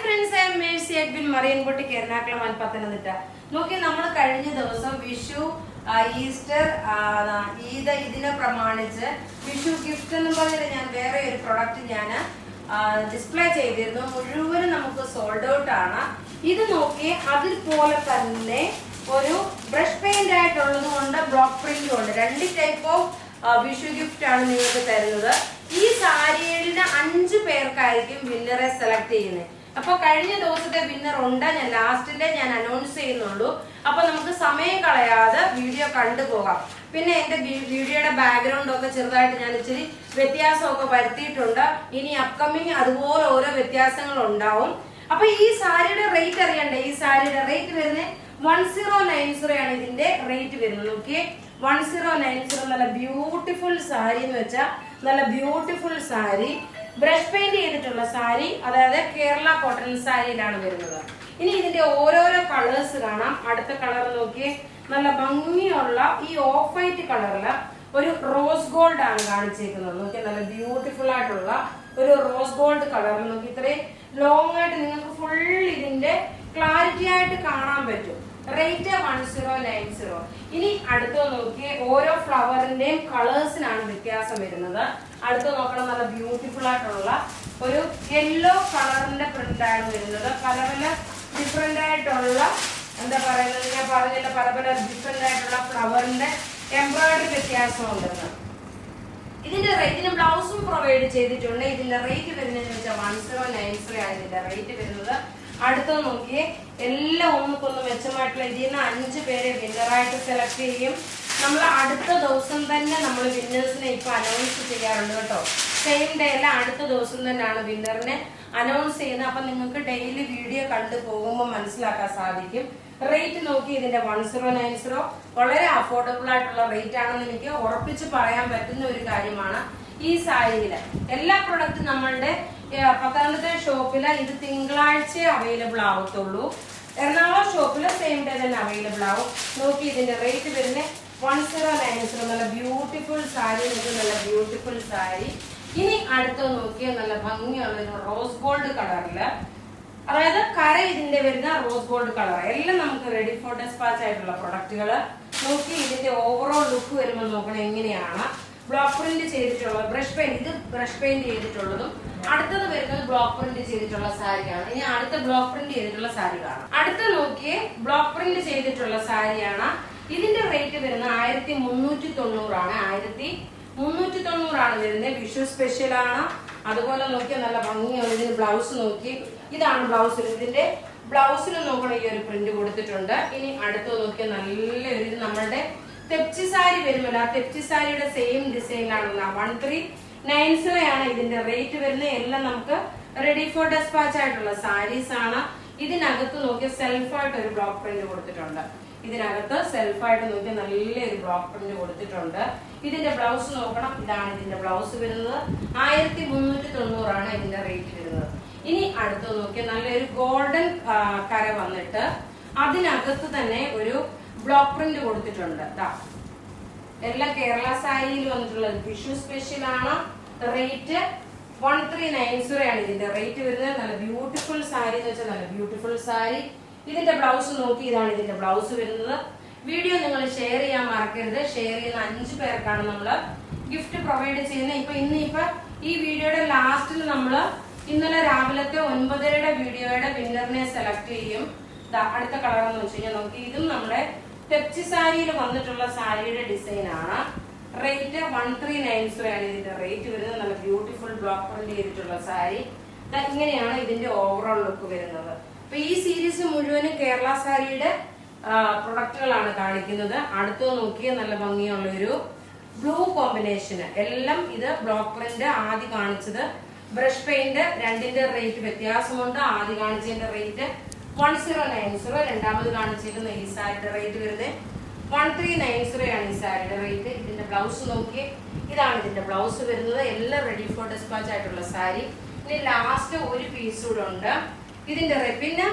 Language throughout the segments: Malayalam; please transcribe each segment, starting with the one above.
friends, I am Mercy Edwin Marian Boutique Ernakulam and Pathanamthitta. നോക്കി നമ്മൾ കഴിഞ്ഞ ദിവസം വിഷു ഈസ്റ്റർ ഇതിനെ പ്രമാണിച്ച് വിഷു ഗിഫ്റ്റ് എന്ന് പറഞ്ഞാൽ ഞാൻ വേറെ ഒരു പ്രൊഡക്റ്റ് ഞാൻ ഡിസ്പ്ലേ ചെയ്തിരുന്നു. മുഴുവനും നമുക്ക് സോൾഡ് ഔട്ട് ആണ്. ഇത് നോക്കി അതുപോലെ തന്നെ ഒരു ബ്രഷ് പെയിന്റ് ആയിട്ടുള്ളത് കൊണ്ട് ബ്ലോക്ക് പ്രിന്റും ഉണ്ട്. രണ്ട് ടൈപ്പ് ഓഫ് വിഷു ഗിഫ്റ്റ് ആണ് നിങ്ങൾക്ക് തരുന്നത്. ഈ സാരിയുടെ 5 പേർക്കായിരിക്കും വിന്നറെ സെലക്ട് ചെയ്യുന്നത്. അപ്പൊ കഴിഞ്ഞ ദിവസത്തെ വിന്നർ ഉണ്ട്, ഞാൻ ലാസ്റ്റിലെ ഞാൻ അനൗൺസ് ചെയ്യുന്നുള്ളൂ. അപ്പൊ നമുക്ക് സമയം കളയാതെ വീഡിയോ കണ്ടുപോകാം. പിന്നെ എന്റെ വീഡിയോയുടെ ബാക്ക്ഗ്രൗണ്ട് ഒക്കെ ചെറുതായിട്ട് ഞാൻ ഇച്ചിരി വ്യത്യാസമൊക്കെ വരുത്തിയിട്ടുണ്ട്. ഇനി അപ്കമിങ് അതുപോലെ ഓരോ വ്യത്യാസങ്ങൾ ഉണ്ടാവും. അപ്പൊ ഈ സാരിയുടെ റേറ്റ് അറിയണ്ടേ? ഈ സാരിയുടെ റേറ്റ് വരുന്നത് 1090 ആണ്. ഇതിന്റെ റേറ്റ് വരുന്നത് നോക്കിയേ, 1090. നല്ല ബ്യൂട്ടിഫുൾ സാരി എന്ന് വെച്ചാൽ നല്ല ബ്യൂട്ടിഫുൾ സാരി, ബ്രഷ് പെയിന്റ് ചെയ്തിട്ടുള്ള സാരി, അതായത് കേരള കോട്ടൺ സാരിയിലാണ് വരുന്നത്. ഇനി ഇതിന്റെ ഓരോരോ കളേഴ്സ് കാണാം. അടുത്ത കളർ നോക്കി, നല്ല ഭംഗിയുള്ള ഈ ഓഫ് വൈറ്റ് കളറില് ഒരു റോസ് ഗോൾഡ് ആണ് കാണിച്ചേക്കുന്നത്. നോക്കി, നല്ല ബ്യൂട്ടിഫുൾ ആയിട്ടുള്ള ഒരു റോസ് ഗോൾഡ് കളറിൽ നോക്കി ഇത്രയും ലോങ് ആയിട്ട് നിങ്ങൾക്ക് ഫുൾ ഇതിന്റെ ക്ലാരിറ്റി ആയിട്ട് കാണാൻ പറ്റും. റേറ്റ് 1090. ഇനി അടുത്ത നോക്കി, ഓരോ ഫ്ലവറിന്റെയും കളേഴ്സിനാണ് വ്യത്യാസം വരുന്നത്. അടുത്ത നോക്കണം, നല്ല ബ്യൂട്ടിഫുൾ ആയിട്ടുള്ള ഒരു യെല്ലോ കളറിന്റെ പ്രിന്റ് ആണ് വരുന്നത്. പല പല ഡിഫറെന്റ് ആയിട്ടുള്ള എന്താ പറയുന്നത്, ഞാൻ പറഞ്ഞില്ല, പല പല ഡിഫറെന്റ് ആയിട്ടുള്ള ഫ്ലവറിന്റെ എംബ്രോയിഡറി വ്യത്യാസം ഉണ്ടെന്ന്. ഇതിന്റെ റേറ്റിന് ബ്ലൗസും പ്രൊവൈഡ് ചെയ്തിട്ടുണ്ട്. ഇതിന്റെ റേറ്റ് വരുന്നതെന്ന് വെച്ചാൽ 1090 ആണ് ഇതിന്റെ റേറ്റ് വരുന്നത്. അടുത്ത നോക്കിയേ, എല്ലാം ഒന്നുകൊന്ന് മെച്ചമായിട്ടുള്ള ഇതിൽ നിന്ന് 5 പേരെ വിന്നറായിട്ട് സെലക്ട് ചെയ്യും. നമ്മൾ അടുത്ത ദിവസം തന്നെ നമ്മൾ വിന്നേഴ്സിനെ ഇപ്പൊ അനൗൺസ് ചെയ്യാറുണ്ട് കേട്ടോ. സെയിം ഡേ അല്ല, അടുത്ത ദിവസം തന്നെയാണ് വിന്നറിനെ അനൗൺസ് ചെയ്യുന്നത്. അപ്പൊ നിങ്ങൾക്ക് ഡെയിലി വീഡിയോ കണ്ടു പോകുമ്പോൾ മനസ്സിലാക്കാൻ സാധിക്കും. റേറ്റ് നോക്കി, ഇതിന്റെ 1090 വളരെ അഫോർഡബിൾ ആയിട്ടുള്ള റേറ്റ് ആണെന്ന് എനിക്ക് ഉറപ്പിച്ച് പറയാൻ പറ്റുന്ന ഒരു കാര്യമാണ്. ഈ സാരിയില് എല്ലാ പ്രൊഡക്റ്റും നമ്മളുടെ പത്തനംതിട്ട ഷോപ്പില് ഇത് തിങ്കളാഴ്ച അവൈലബിൾ ആവത്തുള്ളൂ. എറണാകുളം ഷോപ്പില് സെയിം ഡേ തന്നെ അവൈലബിൾ ആവും. നോക്കി, ഇതിന്റെ റേറ്റ് വരുന്നത് 1090. നല്ല ബ്യൂട്ടിഫുൾ സാരി, നല്ല ബ്യൂട്ടിഫുൾ സാരി. ഇനി അടുത്ത നോക്കിയാൽ നല്ല ഭംഗിയുള്ള ഒരു റോസ് ഗോൾഡ് കളറില്, അതായത് കര ഇതിന്റെ വരുന്ന റോസ് ഗോൾഡ് കളർ. എല്ലാം നമുക്ക് റെഡി ഫോർ ഡെസ്പാച്ച് ആയിട്ടുള്ള പ്രൊഡക്റ്റുകൾ. നോക്കി, ഇതിന്റെ ഓവറോൾ ലുക്ക് വരുമ്പോൾ നോക്കണം എങ്ങനെയാണ്. ബ്ലോക്ക് പ്രിന്റ് ചെയ്തിട്ടുള്ള ബ്രഷ് പെയിന്റ്, ഇത് ബ്രഷ് പെയിന്റ് ചെയ്തിട്ടുള്ളതും അടുത്തത് വരുന്നത് ബ്ലോക്ക് പ്രിന്റ് ചെയ്തിട്ടുള്ള സാരിയാണ്. ഇനി അടുത്ത ബ്ലോക്ക് പ്രിന്റ് ചെയ്തിട്ടുള്ള സാരി കാണാം. അടുത്ത നോക്കിയേ, ബ്ലോക്ക് പ്രിന്റ് ചെയ്തിട്ടുള്ള സാരിയാണ്. ഇതിന്റെ റേറ്റ് വരുന്നത് 1390 ആണ്. 1390 ആണ് വരുന്നത്. വിഷു സ്പെഷ്യൽ ആണ്. അതുപോലെ നോക്കിയാൽ നല്ല ഭംഗിയാണ്. ഇതിന് ബ്ലൗസ് നോക്കി, ഇതാണ് ബ്ലൗസ്. ഇതിന്റെ ബ്ലൗസിന് നോക്കണം, ഈ ഒരു പ്രിന്റ് കൊടുത്തിട്ടുണ്ട്. ഇനി അടുത്ത് നോക്കിയാൽ നല്ലൊരു നമ്മളുടെ തെപ്ചി സാരി വരുമല്ലോ, ആ തെപ്ചി സാരിയുടെ സെയിം ഡിസൈനിലാണ്. 1390 ആണ് ഇതിന്റെ റേറ്റ് വരുന്നത്. എല്ലാം നമുക്ക് റെഡി ഫോർ ഡെസ്പാച്ച് ആയിട്ടുള്ള സാരീസ് ആണ്. ഇതിനകത്ത് നോക്കിയാൽ സെൽഫായിട്ട് ഒരു ബ്ലോക്ക് പ്രിന്റ് കൊടുത്തിട്ടുണ്ട്. ഇതിനകത്ത് സെൽഫായിട്ട് നോക്കിയാൽ നല്ലൊരു ബ്ലോക്ക് പ്രിന്റ് കൊടുത്തിട്ടുണ്ട്. ഇതിന്റെ ബ്ലൗസ് നോക്കണം, ഇതാണ് ഇതിന്റെ ബ്ലൗസ് വരുന്നത്. 1390 ആണ് ഇതിന്റെ റേറ്റ് വരുന്നത്. ഇനി അടുത്ത് നോക്കിയാൽ നല്ലൊരു ഗോൾഡൻ കര വന്നിട്ട് അതിനകത്ത് തന്നെ ഒരു ബ്ലോക്ക് പ്രിന്റ് കൊടുത്തിട്ടുണ്ട്. എല്ലാം കേരള സാരിയിൽ വന്നിട്ടുള്ളത്. വിഷു സ്പെഷ്യൽ ആണ്. റേറ്റ് 1390 ആണ് ഇതിന്റെ റേറ്റ് വരുന്നത്. നല്ല ബ്യൂട്ടിഫുൾ സാരി എന്ന് വെച്ചാൽ നല്ല ബ്യൂട്ടിഫുൾ സാരി. ഇതിന്റെ ബ്ലൗസ് നോക്കി, ഇതാണ് ഇതിന്റെ ബ്ലൗസ് വരുന്നത്. വീഡിയോ നിങ്ങൾ ഷെയർ ചെയ്യാൻ മറക്കരുത്. ഷെയർ ചെയ്യുന്ന 5 പേർക്കാണ് നമ്മൾ ഗിഫ്റ്റ് പ്രൊവൈഡ് ചെയ്യുന്നത്. ഇന്നിപ്പോ ഈ വീഡിയോയുടെ ലാസ്റ്റിൽ നമ്മൾ ഇന്നലെ രാവിലത്തെ 9:30 വീഡിയോയുടെ വിന്നറിനെ സെലക്ട് ചെയ്യും. അടുത്ത കളർ എന്ന് വെച്ച് കഴിഞ്ഞാൽ നോക്കി, ഇതും നമ്മുടെ തെപ്ചി സാരിയിൽ വന്നിട്ടുള്ള സാരിയുടെ ഡിസൈൻ ആണ്. റേറ്റ് 1390 ആണ് ഇതിന്റെ റേറ്റ് വരുന്നത്. നല്ല ബ്യൂട്ടിഫുൾ ബ്ലോക്ക് പ്രിന്റ് ചെയ്തിട്ടുള്ള സാരി. ഇങ്ങനെയാണ് ഇതിന്റെ ഓവറോൾ ലുക്ക് വരുന്നത്. അപ്പൊ ഈ സീരീസ് മുഴുവനും കേരള സാരിയുടെ പ്രൊഡക്റ്റുകളാണ് കാണിക്കുന്നത്. അടുത്ത് നോക്കിയ നല്ല ഭംഗിയുള്ള ഒരു ബ്ലൂ കോമ്പിനേഷന്. എല്ലാം ഇത് ബ്ലോക്ക് പ്രിന്റ്. ആദ്യം കാണിച്ചത് ബ്രഷ് പെയിന്റ്. രണ്ടിന്റെ റേറ്റ് വ്യത്യാസമുണ്ട്. ആദ്യം കാണിച്ചതിന്റെ റേറ്റ് 1090. രണ്ടാമത് കാണിച്ചിരിക്കുന്ന ഈ സാരിയുടെ റേറ്റ് വരുന്നത് 1390 ആണ് ഈ സാരിയുടെ റേറ്റ്. ഇതിന്റെ ബ്ലൗസ് നോക്കി, ഇതാണ് ഇതിന്റെ ബ്ലൗസ് വരുന്നത്. എല്ലാം റെഡി ഫോർ ഡെസ്പാച്ച് ആയിട്ടുള്ള സാരി. ഇനി ലാസ്റ്റ് ഒരു പീസ് കൂടെ ഉണ്ട് ഇതിന്റെ. പിന്നെ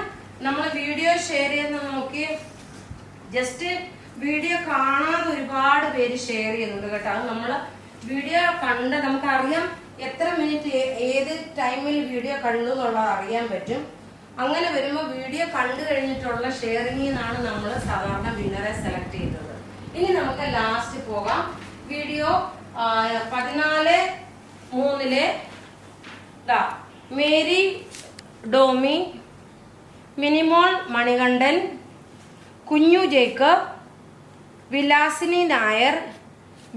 നമ്മൾ വീഡിയോ ഷെയർ ചെയ്യുന്ന നോക്കി, ജസ്റ്റ് വീഡിയോ കാണാതെ ഒരുപാട് പേര് ഷെയർ ചെയ്യുന്നുണ്ട് കേട്ടോ. അത് നമ്മൾ വീഡിയോ കണ്ട് നമുക്കറിയാം എത്ര മിനിറ്റ് ഏത് ടൈമിൽ വീഡിയോ കണ്ടു എന്നുള്ളത് അറിയാൻ പറ്റും. അങ്ങനെ വരുമ്പോൾ വീഡിയോ കണ്ടു കഴിഞ്ഞിട്ടുള്ള ഷെയറിംഗിൽ നിന്നാണ് നമ്മൾ സാധാരണ വിന്നറെ സെലക്ട് ചെയ്തത്. ഇനി നമുക്ക് ലാസ്റ്റ് പോകാം. വീഡിയോ 14/3 മേരി ഡോമി, മിനിമോൾ മണികണ്ഠൻ, കുഞ്ഞു ജേക്കബ്, വിലാസിനി നായർ,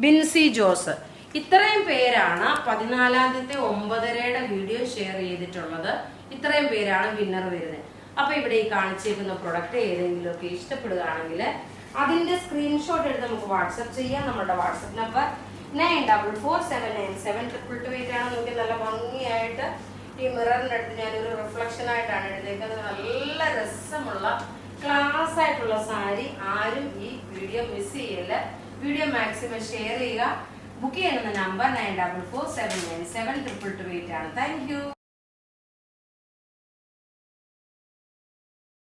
ബിൻസി ജോസ്. ഇത്രയും പേരാണ് 14-ാമത്തെ 9:30 വീഡിയോ ഷെയർ ചെയ്തിട്ടുള്ളത്. ഇത്രയും പേരാണ് വിന്നർ വരുന്നത്. അപ്പൊ ഇവിടെ ഈ കാണിച്ചേക്കുന്ന പ്രൊഡക്റ്റ് ഏതെങ്കിലുമൊക്കെ ഇഷ്ടപ്പെടുകയാണെങ്കിൽ അതിന്റെ സ്ക്രീൻഷോട്ട് എടുത്ത് നമുക്ക് വാട്സപ്പ് ചെയ്യാം. നമ്മുടെ വാട്സപ്പ് നമ്പർ 9447972228 ആണ്. നമുക്ക് നല്ല ഭംഗിയായിട്ട് ഈ മിററിന്റെ അടുത്ത് ഞാനൊരു റിഫ്ലക്ഷൻ ആയിട്ടാണ് എടുത്തേക്കുന്നത്. നല്ല രസമുള്ള ക്ലാസ് ആയിട്ടുള്ള സാരി. ആരും ഈ വീഡിയോ മിസ് ചെയ്യല്ല. വീഡിയോ മാക്സിമം ഷെയർ ചെയ്യുക. ബുക്ക് ചെയ്യുന്ന നമ്പർ 9447972228 ആണ്. Thank you.